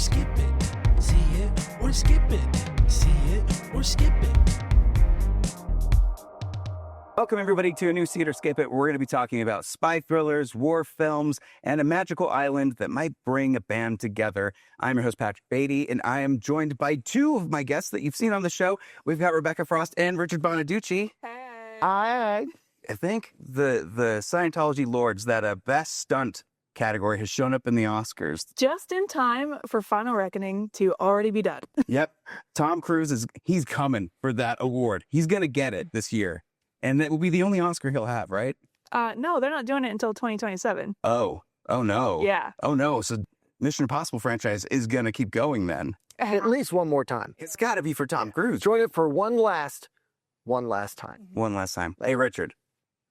skip it. See it or skip it. See it or skip it. Welcome, everybody, to a new See It or Skip It. We're going to be talking about spy thrillers, war films, and a magical island that might bring a band together. I'm your host, Patrick Beatty, and I am joined by two of my guests that you've seen on the show. We've got Rebecca Frost and Richard Bonaducci. Hey. I think the Scientology lords, that best stunt category has shown up in the Oscars. Just in time for Final Reckoning to already be done. Yep. Tom Cruise he's coming for that award. He's going to get it this year. And that will be the only Oscar he'll have, right? No, they're not doing it until 2027. Oh no. Yeah. Oh no. So Mission Impossible franchise is going to keep going then. At least one more time. It's got to be for Tom Cruise. Join it for one last time. One last time. Hey, Richard,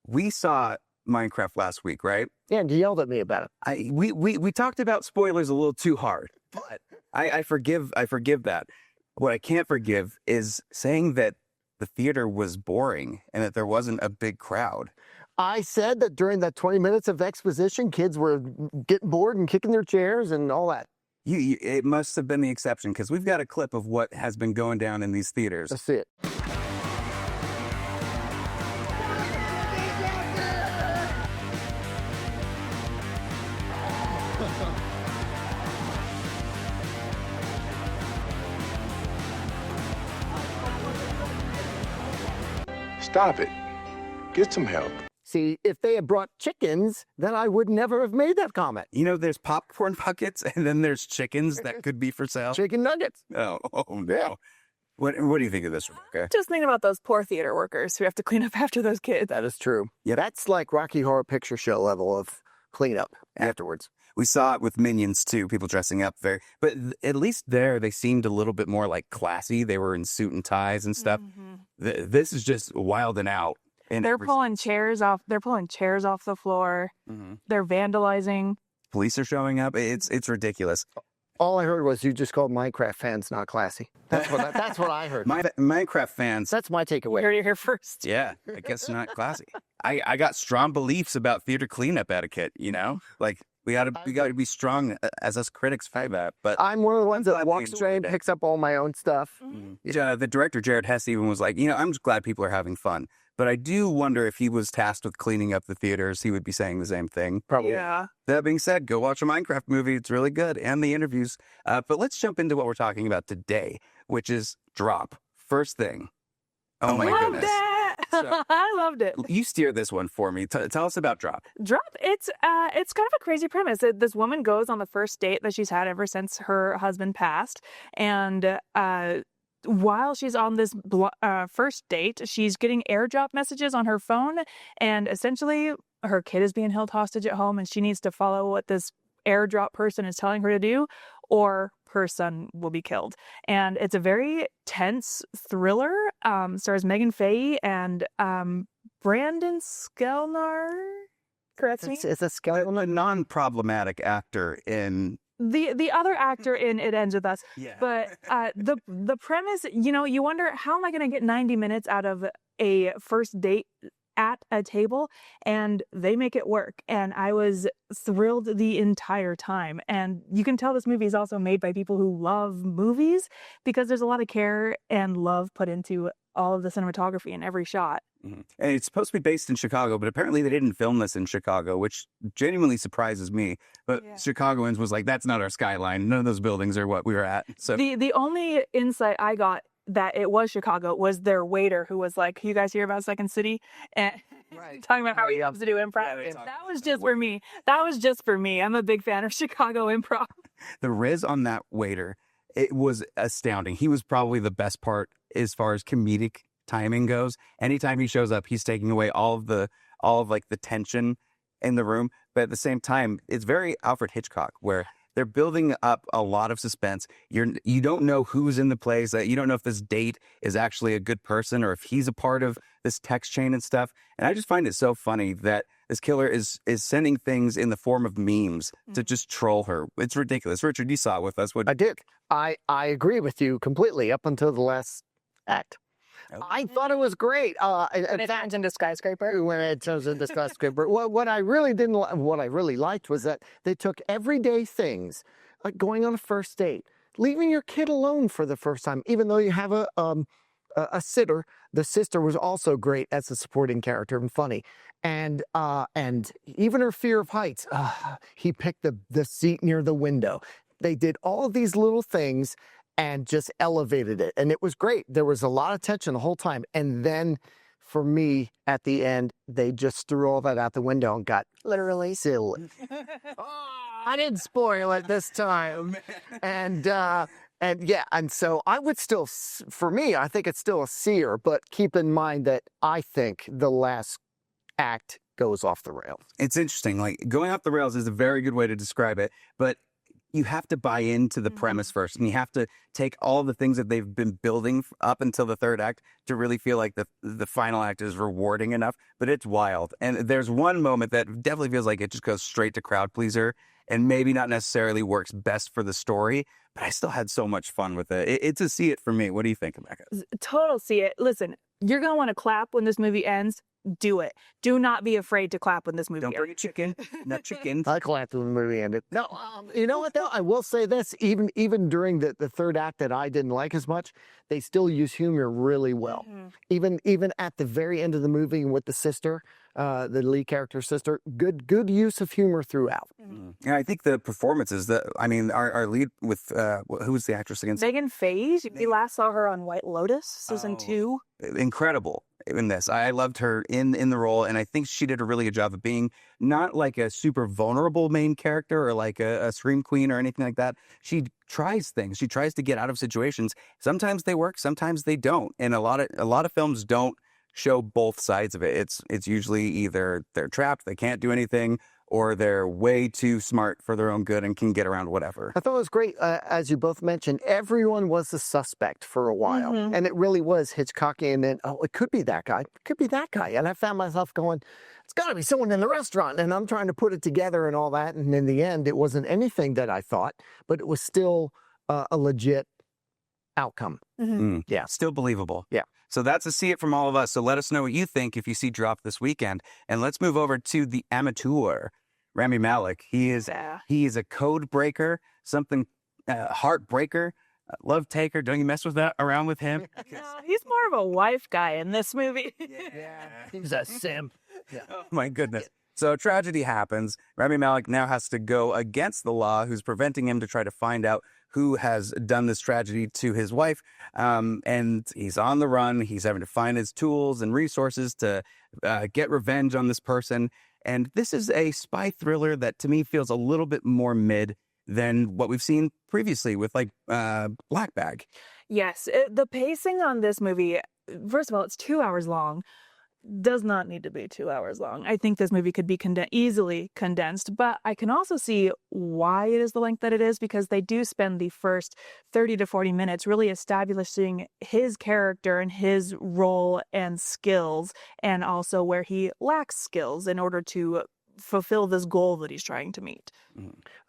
we saw Minecraft last week, right? Yeah, and you yelled at me about it. We talked about spoilers a little too hard, but I forgive that. What I can't forgive is saying that the theater was boring and that there wasn't a big crowd. I said that during that 20 minutes of exposition, kids were getting bored and kicking their chairs and all that. It must have been the exception, because we've got a clip of what has been going down in these theaters. Let's see it. Stop it. Get some help. See, if they had brought chickens, then I would never have made that comment. You know, there's popcorn buckets, and then there's chickens that could be for sale. Chicken nuggets. Oh no. What do you think of this, Rebecca? Just thinking about those poor theater workers who have to clean up after those kids. That is true. Yep. That's like Rocky Horror Picture Show level of cleanup afterwards. We saw it with Minions too, people dressing up but at least there they seemed a little bit more like classy. They were in suit and ties and stuff. Mm-hmm. This is just wild and out. They're pulling chairs off. They're pulling chairs off the floor. Mm-hmm. They're vandalizing. Police are showing up. It's ridiculous. All I heard was you just called Minecraft fans not classy. That's what I heard. Minecraft fans. That's my takeaway. You heard it here first. Yeah, I guess not classy. I got strong beliefs about theater cleanup etiquette. You know, like we got to be strong as us critics for that. But I'm one of the ones that walks away and picks up all my own stuff. Mm-hmm. The director Jared Hess even was like, I'm just glad people are having fun. But I do wonder if he was tasked with cleaning up the theaters, he would be saying the same thing. Probably. Yeah. That being said, go watch a Minecraft movie. It's really good. And the interviews. But let's jump into what we're talking about today, which is Drop. First thing. Oh my goodness. So, I loved it. You steer this one for me. Tell us about Drop. Drop. It's kind of a crazy premise. This woman goes on the first date that she's had ever since her husband passed, and while she's on this first date, she's getting airdrop messages on her phone, and essentially her kid is being held hostage at home, and she needs to follow what this airdrop person is telling her to do, or her son will be killed. And it's a very tense thriller. Stars Megan Fahy and Brandon Skelnar. Correct me? It's a skeleton. A non-problematic actor in... The other actor in It Ends With Us. Yeah. But the premise, you wonder, how am I going to get 90 minutes out of a first date at a table? And they make it work. And I was thrilled the entire time. And you can tell this movie is also made by people who love movies, because there's a lot of care and love put into all of the cinematography in every shot. Mm-hmm. And it's supposed to be based in Chicago, but apparently they didn't film this in Chicago, which genuinely surprises me. But yeah. Chicagoans was like, that's not our skyline. None of those buildings are what we were at. So the only insight I got that it was Chicago was their waiter, who was like, you guys hear about Second City? And talking about how he loves to do improv. Yeah, that was just for me. That was just for me. I'm a big fan of Chicago improv. The riz on that waiter, it was astounding. He was probably the best part as far as comedic timing goes. Anytime he shows up, he's taking away all of the tension in the room. But at the same time, it's very Alfred Hitchcock, where they're building up a lot of suspense. You don't know who's in the place. You don't know if this date is actually a good person or if he's a part of this text chain and stuff. And I just find it so funny that this killer is sending things in the form of memes to just troll her. It's ridiculous. Richard, you saw it with us. I did. I agree with you completely up until the last act. Okay. I thought it was great. When it turns into skyscraper. When it turns into skyscraper. What I really liked was that they took everyday things going on a first date, leaving your kid alone for the first time, even though you have a sitter. The sister was also great as a supporting character and funny, and even her fear of heights. He picked the seat near the window. They did all of these little things and just elevated it, and it was great. There was a lot of tension the whole time, and then for me at the end, they just threw all that out the window and got literally silly. I didn't spoil it this time, and so I would still, for me, I think it's still a seer, but keep in mind that I think the last act goes off the rails. It's interesting. Like, going off the rails is a very good way to describe it, but you have to buy into the premise first, and you have to take all the things that they've been building up until the third act to really feel like the final act is rewarding enough. But it's wild. And there's one moment that definitely feels like it just goes straight to crowd pleaser and maybe not necessarily works best for the story, but I still had so much fun with it. It's a see it for me. What do you think, Rebecca? Total see it. Listen, you're going to want to clap when this movie ends. Do it. Do not be afraid to clap when this movie Don't ends. bring a chicken, not chickens. I clapped when the movie ended. No, you know what though? I will say this: even during the third act that I didn't like as much, they still use humor really well. Even at the very end of the movie with the sister, the lead character's sister, good use of humor throughout. Yeah, I think the performances. Our lead with who was the actress against? Megan Feige. We last saw her on White Lotus season 2. Incredible in this. I loved her in the role, and I think she did a really good job of being not like a super vulnerable main character or like a scream queen or anything like that. She tries things. She tries to get out of situations. Sometimes they work, sometimes they don't. And a lot of films don't show both sides of it. It's usually either they're trapped, they can't do anything, or they're way too smart for their own good and can get around whatever. I thought it was great, as you both mentioned, everyone was a suspect for a while. And it really was Hitchcockian, and it could be that guy, it could be that guy. And I found myself going, it's got to be someone in the restaurant, and I'm trying to put it together and all that. And in the end, it wasn't anything that I thought, but it was still a legit outcome. Yeah. Still believable. Yeah. So that's a see it from all of us. So let us know what you think if you see Drop this weekend. And let's move over to the amateur, Rami Malek. He is a code breaker, something heartbreaker, love taker. Don't you mess with that around with him? No, he's more of a wife guy in this movie. He's a simp. Oh my goodness. So tragedy happens. Rami Malek now has to go against the law, who's preventing him to try to find out who has done this tragedy to his wife. And he's on the run. He's having to find his tools and resources to get revenge on this person. And this is a spy thriller that to me feels a little bit more mid than what we've seen previously with like Black Bag. Yes, the pacing on this movie, first of all, it's 2 hours long. Does not need to be 2 hours long. I think this movie could be easily condensed, but I can also see why it is the length that it is, because they do spend the first 30 to 40 minutes really establishing his character and his role and skills, and also where he lacks skills in order to fulfill this goal that he's trying to meet.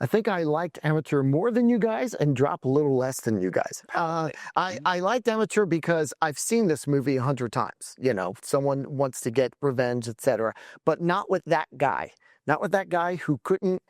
I think I liked Amateur more than you guys and Drop a little less than you guys. I liked Amateur because I've seen this movie 100 times. You know, someone wants to get revenge, etc. But not with that guy. Not with that guy who couldn't,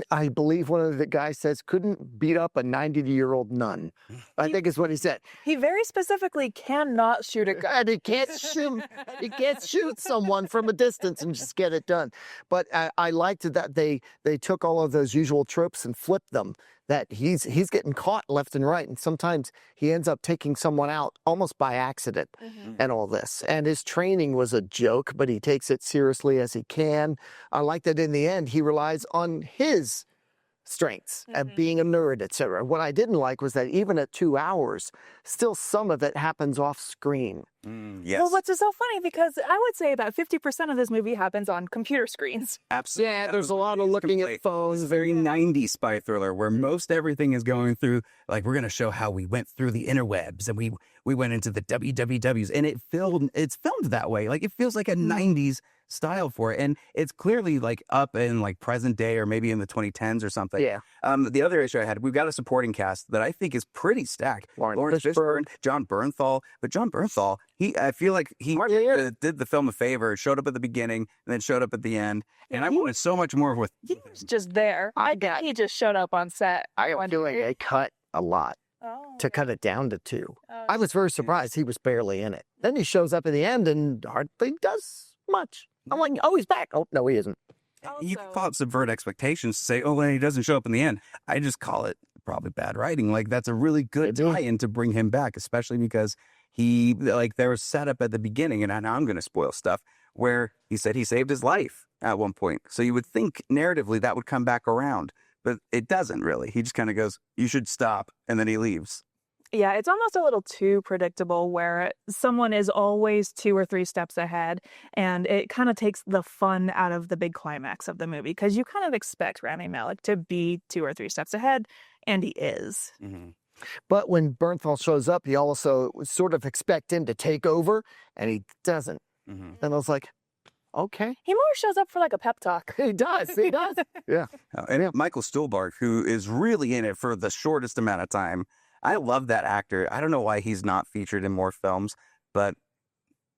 I believe one of the guys says, couldn't beat up a 90-year-old nun. I think is what he said. He very specifically cannot shoot a gun. And he can't shoot someone from a distance and just get it done. But I liked that they took all of those usual tropes and flipped them. That he's getting caught left and right, and sometimes he ends up taking someone out almost by accident and all this. And his training was a joke, but he takes it seriously as he can. I like that in the end he relies on his strengths at being a nerd, etc. What I didn't like was that even at 2 hours, still some of it happens off screen. Yes. Well, what's so funny, because I would say about 50% of this movie happens on computer screens. Absolutely. Yeah, there's a lot of looking at phones. It's a very 90s spy thriller where most everything is going through, like, we're going to show how we went through the interwebs and we went into the WWWs, and it's filmed that way. Like, it feels like a 90s style for it. And it's clearly like up in like present day or maybe in the 2010s or something. Yeah. The other issue I had, we've got a supporting cast that I think is pretty stacked. Lawrence Fishburne, John Bernthal. But John Bernthal, I feel like he did the film a favor, showed up at the beginning and then showed up at the end. And I wanted so much more with. He was just there. He just showed up on set. I am doing a cut a lot to cut it down to 2. I was very surprised he was barely in it. Then he shows up at the end and hardly does much. I'm like, oh, he's back. Oh, no, he isn't. You can call it subvert expectations to say, oh, well, he doesn't show up in the end. I just call it probably bad writing. Like, that's a really good tie-in to bring him back, especially because there was setup at the beginning, and now I'm going to spoil stuff, where he said he saved his life at one point. So you would think narratively that would come back around, but it doesn't really. He just kind of goes, you should stop, and then he leaves. Yeah, it's almost a little too predictable where someone is always 2 or 3 steps ahead, and it kind of takes the fun out of the big climax of the movie because you kind of expect Rami Malek to be 2 or 3 steps ahead, and he is. Mm-hmm. But when Bernthal shows up, you also sort of expect him to take over, and he doesn't. Mm-hmm. And I was like, okay. He more shows up for like a pep talk. He does. He does. Yeah. And Michael Stuhlbarg, who is really in it for the shortest amount of time. I love that actor. I don't know why he's not featured in more films, but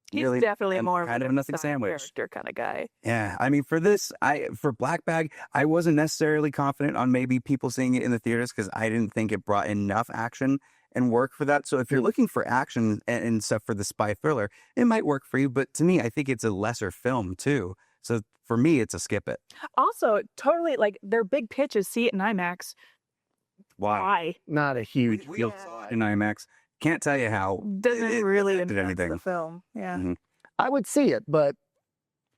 he's really definitely more kind of a nothing sandwich character kind of guy. Yeah, I mean, for Black Bag, I wasn't necessarily confident on maybe people seeing it in the theaters because I didn't think it brought enough action and work for that. So if you're looking for action and stuff for the spy thriller, it might work for you. But to me, I think it's a lesser film too. So for me, it's a skip it. Also, totally like their big pitch is see it in IMAX. Why? Not a huge We all saw it in IMAX. Can't tell you how. Doesn't really did anything. the film. Yeah. Mm-hmm. I would see it, but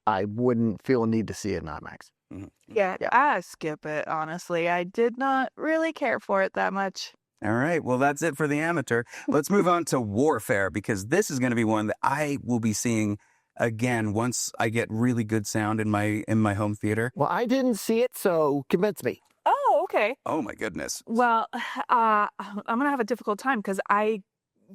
I wouldn't feel a need to see it in IMAX. Mm-hmm. Yeah, I skip it, honestly. I did not really care for it that much. All right. Well, that's it for The Amateur. Let's move on to Warfare, because this is going to be one that I will be seeing again once I get really good sound in my home theater. Well, I didn't see it, so convince me. Oh, okay. Oh, my goodness. Well, I'm going to have a difficult time because I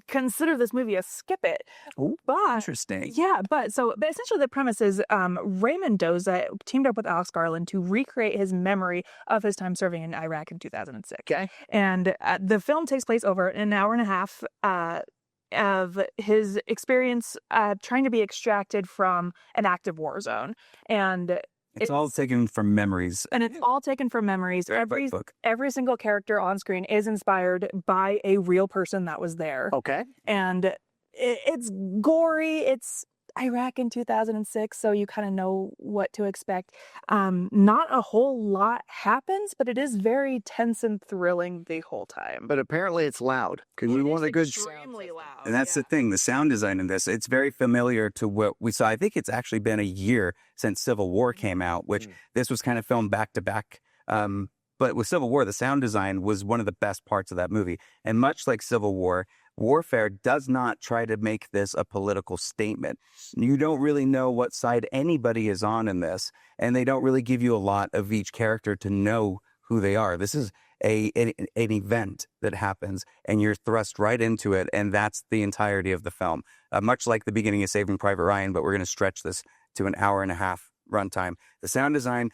consider this movie a skip it. Ooh, but interesting. Yeah, but essentially the premise is Ray Mendoza teamed up with Alex Garland to recreate his memory of his time serving in Iraq in 2006. Okay. And the film takes place over an hour and a half of his experience trying to be extracted from an active war zone. And it's all taken from memories. And it's all taken from memories. Every single character on screen is inspired by a real person that was there. Okay. And it's gory. It's Iraq in 2006, so you kind of know what to expect. Not a whole lot happens, but it is very tense and thrilling the whole time. But apparently it's loud because we want a good extremely loud. And that's the thing, the sound design in this, it's very familiar to what we saw. I think it's actually been a year since Civil War came out, which this was kind of filmed back to back. But with Civil War, the sound design was one of the best parts of that movie. And much like Civil War, Warfare does not try to make this a political statement. You don't really know what side anybody is on in this, and they don't really give you a lot of each character to know who they are. This is an event that happens, and you're thrust right into it, and that's the entirety of the film. Much like the beginning of Saving Private Ryan, but we're going to stretch this to an hour and a half runtime. The sound design,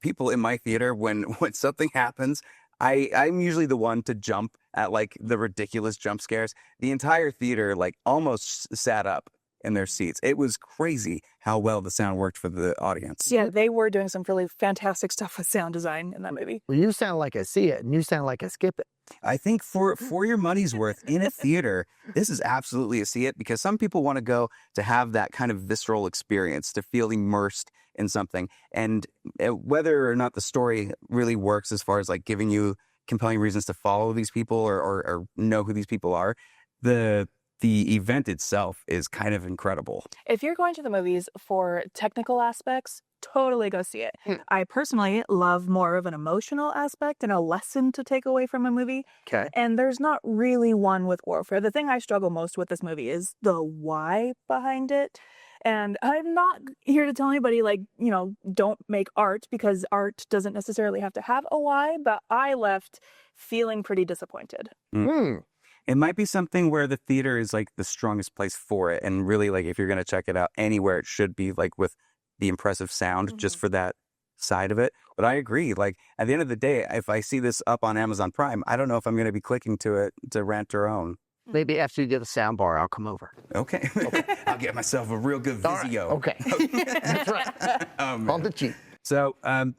people in my theater, when something happens, I'm usually the one to jump at like the ridiculous jump scares. The entire theater like almost sat up in their seats. It was crazy how well the sound worked for the audience. Yeah, they were doing some really fantastic stuff with sound design in that movie. Well, you sound like a see it, and you sound like a skip it. I think for your money's worth in a theater, this is absolutely a see it, because some people want to go to have that kind of visceral experience, to feel immersed in something. And whether or not the story really works as far as like giving you compelling reasons to follow these people or know who these people are, the event itself is kind of incredible. If you're going to the movies for technical aspects, totally go see it. I personally love more of an emotional aspect and a lesson to take away from a movie. Okay. And there's not really one with Warfare. The thing I struggle most with this movie is the why behind it. And I'm not here to tell anybody, like, you know, don't make art, because art doesn't necessarily have to have a why, but I left feeling pretty disappointed. It might be something where the theater is like the strongest place for it. And really, like, if you're going to check it out anywhere, it should be like with the impressive sound just for that side of it. But I agree. Like at the end of the day, if I see this up on Amazon Prime, I don't know if I'm going to be clicking to it to rent or own. Maybe after you get a sound bar, I'll come over. Okay. I'll get myself a real good All right, Vizio. okay. That's right. On the cheap. So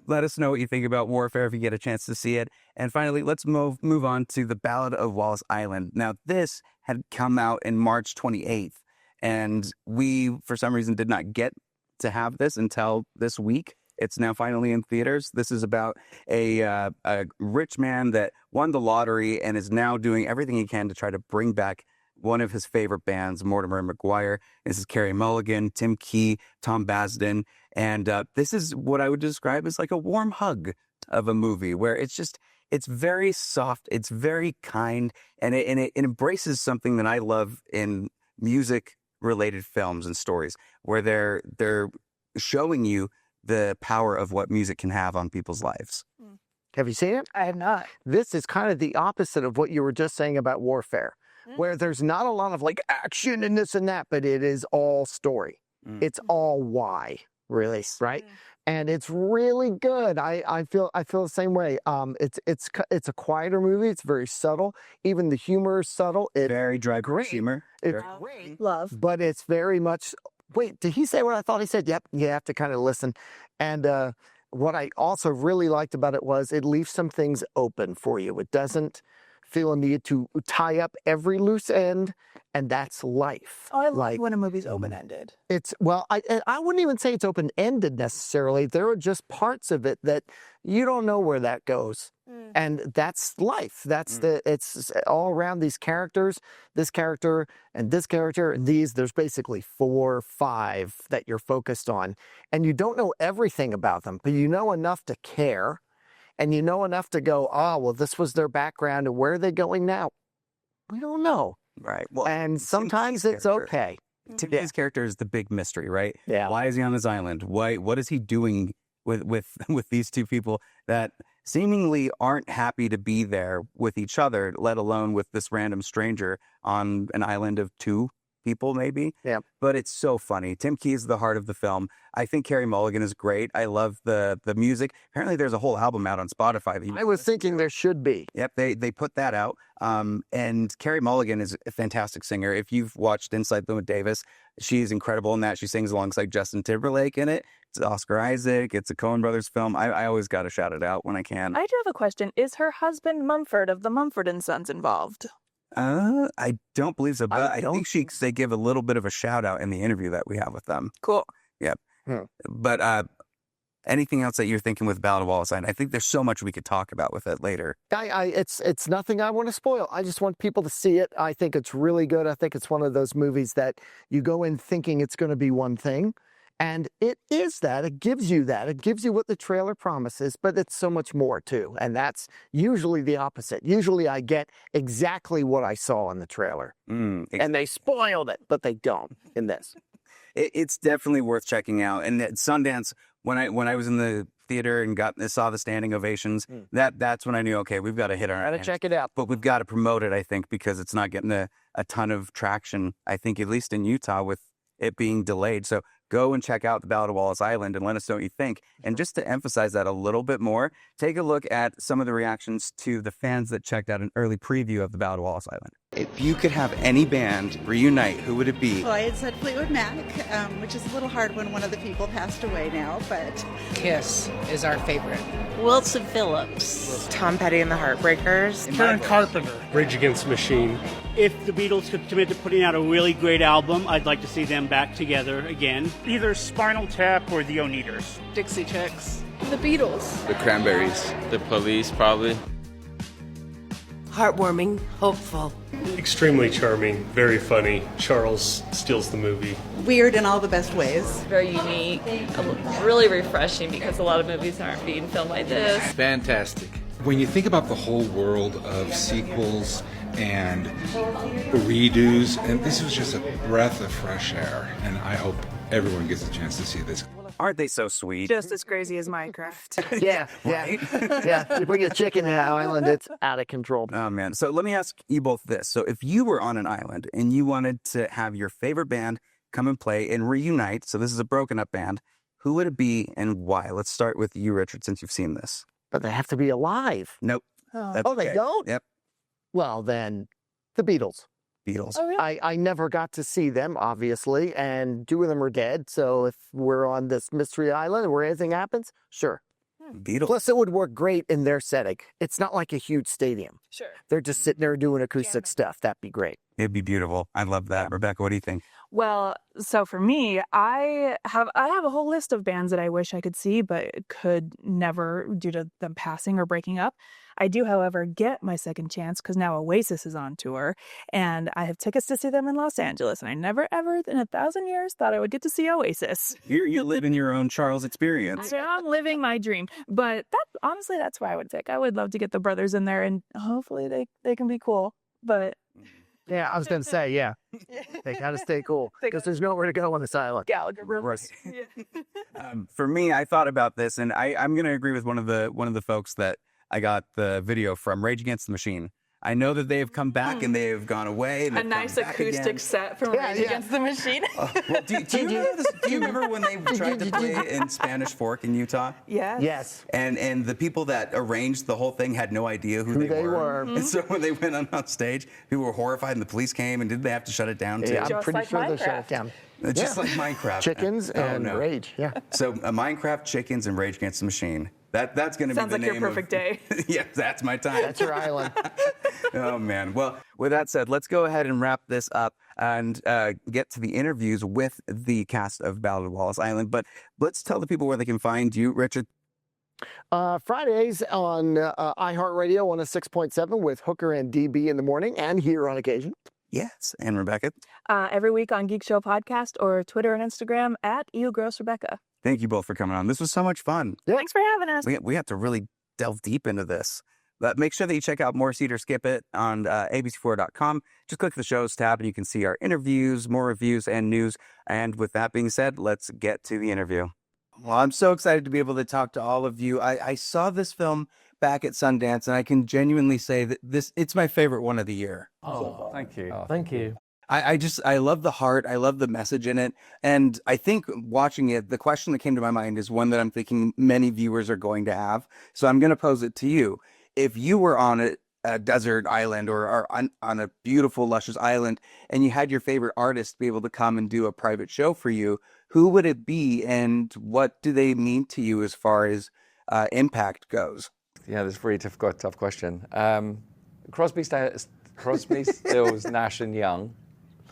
let us know what you think about Warfare if you get a chance to see it. And finally, let's move on to The Ballad of Wallace Island. Now, this had come out in March 28th, and we, for some reason, did not get to have this until this week. It's now finally in theaters. This is about a rich man that won the lottery and is now doing everything he can to try to bring back one of his favorite bands, Mortimer and McGuire. This is Carey Mulligan, Tim Key, Tom Basden. And this is what I would describe as like a warm hug of a movie where it's very soft, it's very kind, and it embraces something that I love in music-related films and stories where they're showing you the power of what music can have on people's lives. Have you seen it? I have not. This is kind of the opposite of what you were just saying about Warfare, where there's not a lot of like action and this and that, but it is all story. It's all why, really, right? And it's really good. I feel the same way. It's a quieter movie. It's very subtle. Even the humor is subtle. It's Very dry great. humor. It's great, Love. but it's very much. Wait, did he say what I thought he said? Yep, you have to kind of listen. And what I also really liked about it was it leaves some things open for you. It doesn't feel a need to tie up every loose end, and that's life. Oh, I like when a movie's open-ended. It's, well, I wouldn't even say it's open-ended necessarily. There are just parts of it that you don't know where that goes. And that's life. That's it's all around these characters, this character and this character and these. There's basically 4 or 5 that you're focused on. And you don't know everything about them, but you know enough to care. And you know enough to go, oh, well, this was their background. And where are they going now? We don't know. Right. Well, And sometimes it's okay. Tim Key's character is the big mystery, right? Yeah. Why is he on this island? What is he doing with these two people that seemingly aren't happy to be there with each other, let alone with this random stranger on an island of 2 people, maybe? Yeah. But it's so funny. Tim Key is the heart of the film. I think Carey Mulligan is great. I love the music. Apparently, there's a whole album out on Spotify. I was thinking there should be. Yep, they put that out. And Carey Mulligan is a fantastic singer. If you've watched Inside Llewyn Davis, she's incredible in that. She sings alongside Justin Timberlake in it. It's Oscar Isaac. It's a Coen Brothers film. I always got to shout it out when I can. I do have a question. Is her husband Mumford of the Mumford & Sons involved? I don't believe so, but I think they give a little bit of a shout out in the interview that we have with them. Cool. Yep. But anything else that you're thinking with Ballad of Wallace Island? I think there's so much we could talk about with it later. It's nothing I want to spoil. I just want people to see it. I think it's really good. I think it's one of those movies that you go in thinking it's going to be one thing. And it is that. It gives you that. It gives you what the trailer promises, but it's so much more too. And that's usually the opposite. Usually I get exactly what I saw in the trailer. And they spoiled it, but they don't in this. It's definitely worth checking out. And at Sundance, when I was in the theater and saw the standing ovations, that's when I knew, okay, we've got to hit our Gotta check it out. But we've got to promote it, I think, because it's not getting a ton of traction, I think, at least in Utah with it being delayed. So go and check out The Ballad of Wallace Island and let us know what you think. And just to emphasize that a little bit more, take a look at some of the reactions to the fans that checked out an early preview of The Ballad of Wallace Island. If you could have any band reunite, who would it be? Well, I had said Fleetwood Mac, which is a little hard when one of the people passed away now, but... Kiss is our favorite. Wilson Phillips. Tom Petty and the Heartbreakers. Karen Carpenter. Rage Against the Machine. If the Beatles could commit to putting out a really great album, I'd like to see them back together again. Either Spinal Tap or the Oneaters. Dixie Chicks. The Beatles. The Cranberries. The Police, probably. Heartwarming, hopeful. Extremely charming, very funny. Charles steals the movie. Weird in all the best ways. Very unique, really refreshing because a lot of movies aren't being filmed like this. Fantastic. When you think about the whole world of sequels and redos, and this was just a breath of fresh air, and I hope everyone gets a chance to see this. Aren't they so sweet? Just as crazy as Minecraft. Yeah. You bring a chicken to an island, it's out of control. Oh, man. So let me ask you both this. So if you were on an island and you wanted to have your favorite band come and play and reunite, so this is a broken up band, who would it be and why? Let's start with you, Richard, since you've seen this. But they have to be alive. Nope. Oh, Oh, they don't? Yep. Well, then, the Beatles. Beatles. oh really? I never got to see them, obviously, and 2 of them are dead. So if we're on this mystery island where anything happens, sure. Beatles. Plus, it would work great in their setting. It's not like a huge stadium. Sure. They're just sitting there doing acoustic stuff. That'd be great. It'd be beautiful. I love that. Rebecca, what do you think? Well, so for me, I have a whole list of bands that I wish I could see, but could never due to them passing or breaking up. I do, however, get my second chance because now Oasis is on tour, and I have tickets to see them in Los Angeles. And I never, ever in 1,000 years thought I would get to see Oasis. You live in your own Charles experience. So I'm living my dream. But honestly, that's why I would pick. I would love to get the brothers in there, and hopefully they can be cool. But Yeah, I was going to say, yeah. They got to stay cool because there's nowhere to go on this island. Gallagher Right. For me, I thought about this, and I'm going to agree with one of the folks that I got the video from, Rage Against the Machine. I know that they have come back and they have gone away. And a nice acoustic set from Rage Against the Machine. Well, do you remember when they tried to play in Spanish Fork in Utah? Yes. Yes. And the people that arranged the whole thing had no idea who they were. Mm-hmm. And so when they went on stage, people were horrified and the police came, and did they have to shut it down too? Yeah, I'm Just pretty like sure they shut Minecraft. it down. Just like Minecraft. Chickens and no. Rage, yeah. So Minecraft, Chickens, and Rage Against the Machine. That's going to be Sounds the like name your perfect day. Yeah, that's my time. That's your island. Oh, man. Well, with that said, let's go ahead and wrap this up and get to the interviews with the cast of Ballad of Wallace Island. But let's tell the people where they can find you, Richard. Fridays on iHeartRadio 106.7 with Hooker and DB in the morning and here on occasion. Yes. And Rebecca? Every week on Geek Show Podcast or Twitter and Instagram at EUGrossRebecca. Thank you both for coming on. This was so much fun. Thanks for having us. We have to really delve deep into this. But make sure that you check out More Seat or Skip It on abc4.com. Just click the shows tab and you can see our interviews, more reviews, and news. And with that being said, let's get to the interview. Well, I'm so excited to be able to talk to all of you. I saw this film back at Sundance, and I can genuinely say that it's my favorite one of the year. Oh, thank you. Thank you. I love the heart. I love the message in it. And I think watching it, the question that came to my mind is one that I'm thinking many viewers are going to have. So I'm going to pose it to you. If you were on a desert island or on a beautiful, luscious island, and you had your favorite artist be able to come and do a private show for you, who would it be, and what do they mean to you as far as impact goes? Yeah, that's a very tough question. Crosby, Stills, Nash and Young.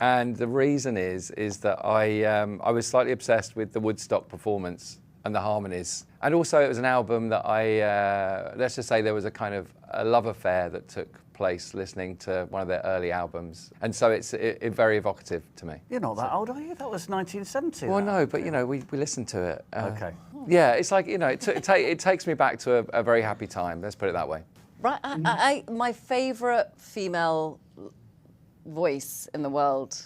And the reason is that I was slightly obsessed with the Woodstock performance and the harmonies. And also it was an album that let's just say there was a kind of a love affair that took place listening to one of their early albums. And so it's very evocative to me. You're not that old, are you? That was 1970. Well, no, but, we listened to it. Okay. Yeah, it's like, it takes me back to a very happy time. Let's put it that way. Right. My favourite female voice in the world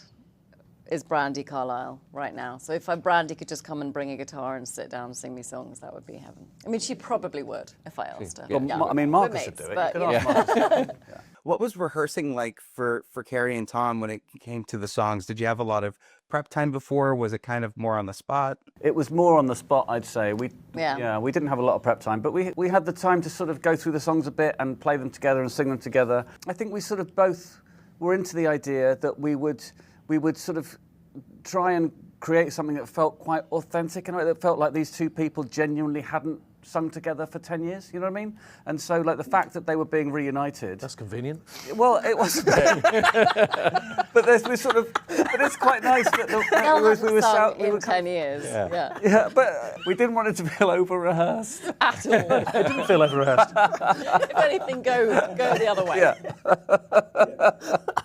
is Brandi Carlile right now. So if Brandi could just come and bring a guitar and sit down and sing me songs, that would be heaven. I mean, she probably would if I asked her. Well, Yeah. Marcus would do it. But, You could ask Marcus. What was rehearsing like for Carrie and Tom when it came to the songs? Did you have a lot of prep time before? Was it kind of more on the spot? It was more on the spot, I'd say. We didn't have a lot of prep time, but we had the time to sort of go through the songs a bit and play them together and sing them together. I think we sort of both were into the idea that we would sort of try and create something that felt quite authentic and that felt like these two people genuinely hadn't sung together for 10 years, you know what I mean? And so, like, the fact that they were being reunited... That's convenient. Well, it was... but it's quite nice that we were sung in 10 years. Yeah, but we didn't want it to feel over-rehearsed. At all. It didn't feel over-rehearsed. If anything, go the other way.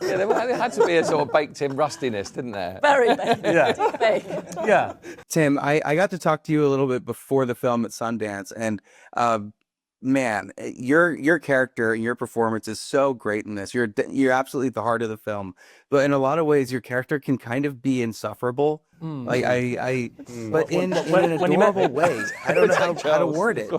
Yeah, there had to be a sort of baked-in rustiness, didn't there? Very baked. Yeah. Tim, I got to talk to you a little bit before the film at Sundance, and man, your character and your performance is so great in this. You're absolutely at the heart of the film, but in a lot of ways, your character can kind of be insufferable. Like but in an adorable way. I don't know how to word it.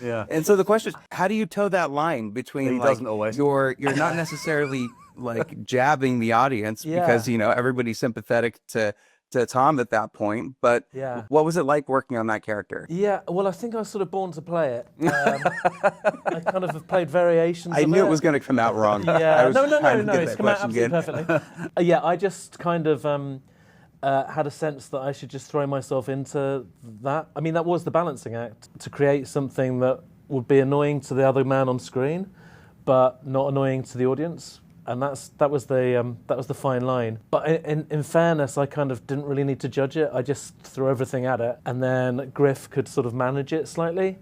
Yeah. And so the question is, how do you toe that line between you're not necessarily like jabbing the audience because everybody's sympathetic to to Tom at that point. But Yeah. what was it like working on that character? Yeah, well, I think I was sort of born to play it. I kind of have played variations I of knew it. it was going to come out wrong. Yeah, I was no, trying to get it's that come out question absolutely good. perfectly. Yeah, I just kind of had a sense that I should just throw myself into that. I mean, that was the balancing act, to create something that would be annoying to the other man on screen, but not annoying to the audience. And that was the fine line. But in fairness, I kind of didn't really need to judge it. I just threw everything at it, and then Griff could sort of manage it slightly.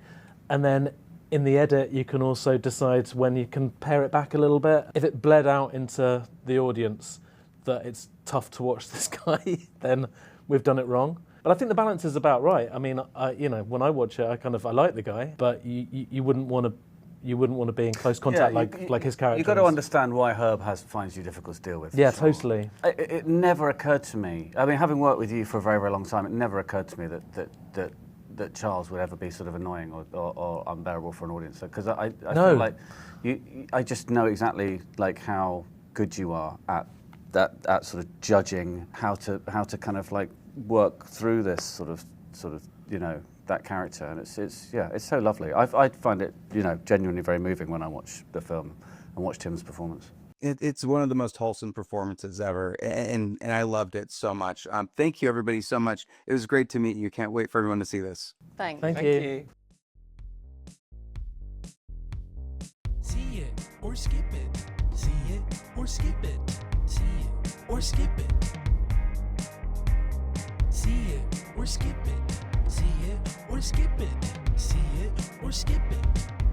And then in the edit, you can also decide when you can pare it back a little bit. If it bled out into the audience that it's tough to watch this guy, then we've done it wrong. But I think the balance is about right. I mean, when I watch it, I like the guy, but you wouldn't want to. You wouldn't want to be in close contact like his character. You've got to understand why Herb finds you difficult to deal with. Yeah, totally. It never occurred to me. I mean, having worked with you for a very, very long time, it never occurred to me that Charles would ever be sort of annoying or unbearable for an audience. Because I feel like I just know exactly like how good you are at sort of judging how to kind of like work through this sort of that character, and it's so lovely. I find it genuinely very moving when I watch the film and watch Tim's performance. It's one of the most wholesome performances ever, and I loved it so much. Thank you everybody so much. It was great to meet you. Can't wait for everyone to see this. Thank you. See it or skip it. See it or skip it. See it or skip it. See it or skip it. See it or skip it. See it or skip it.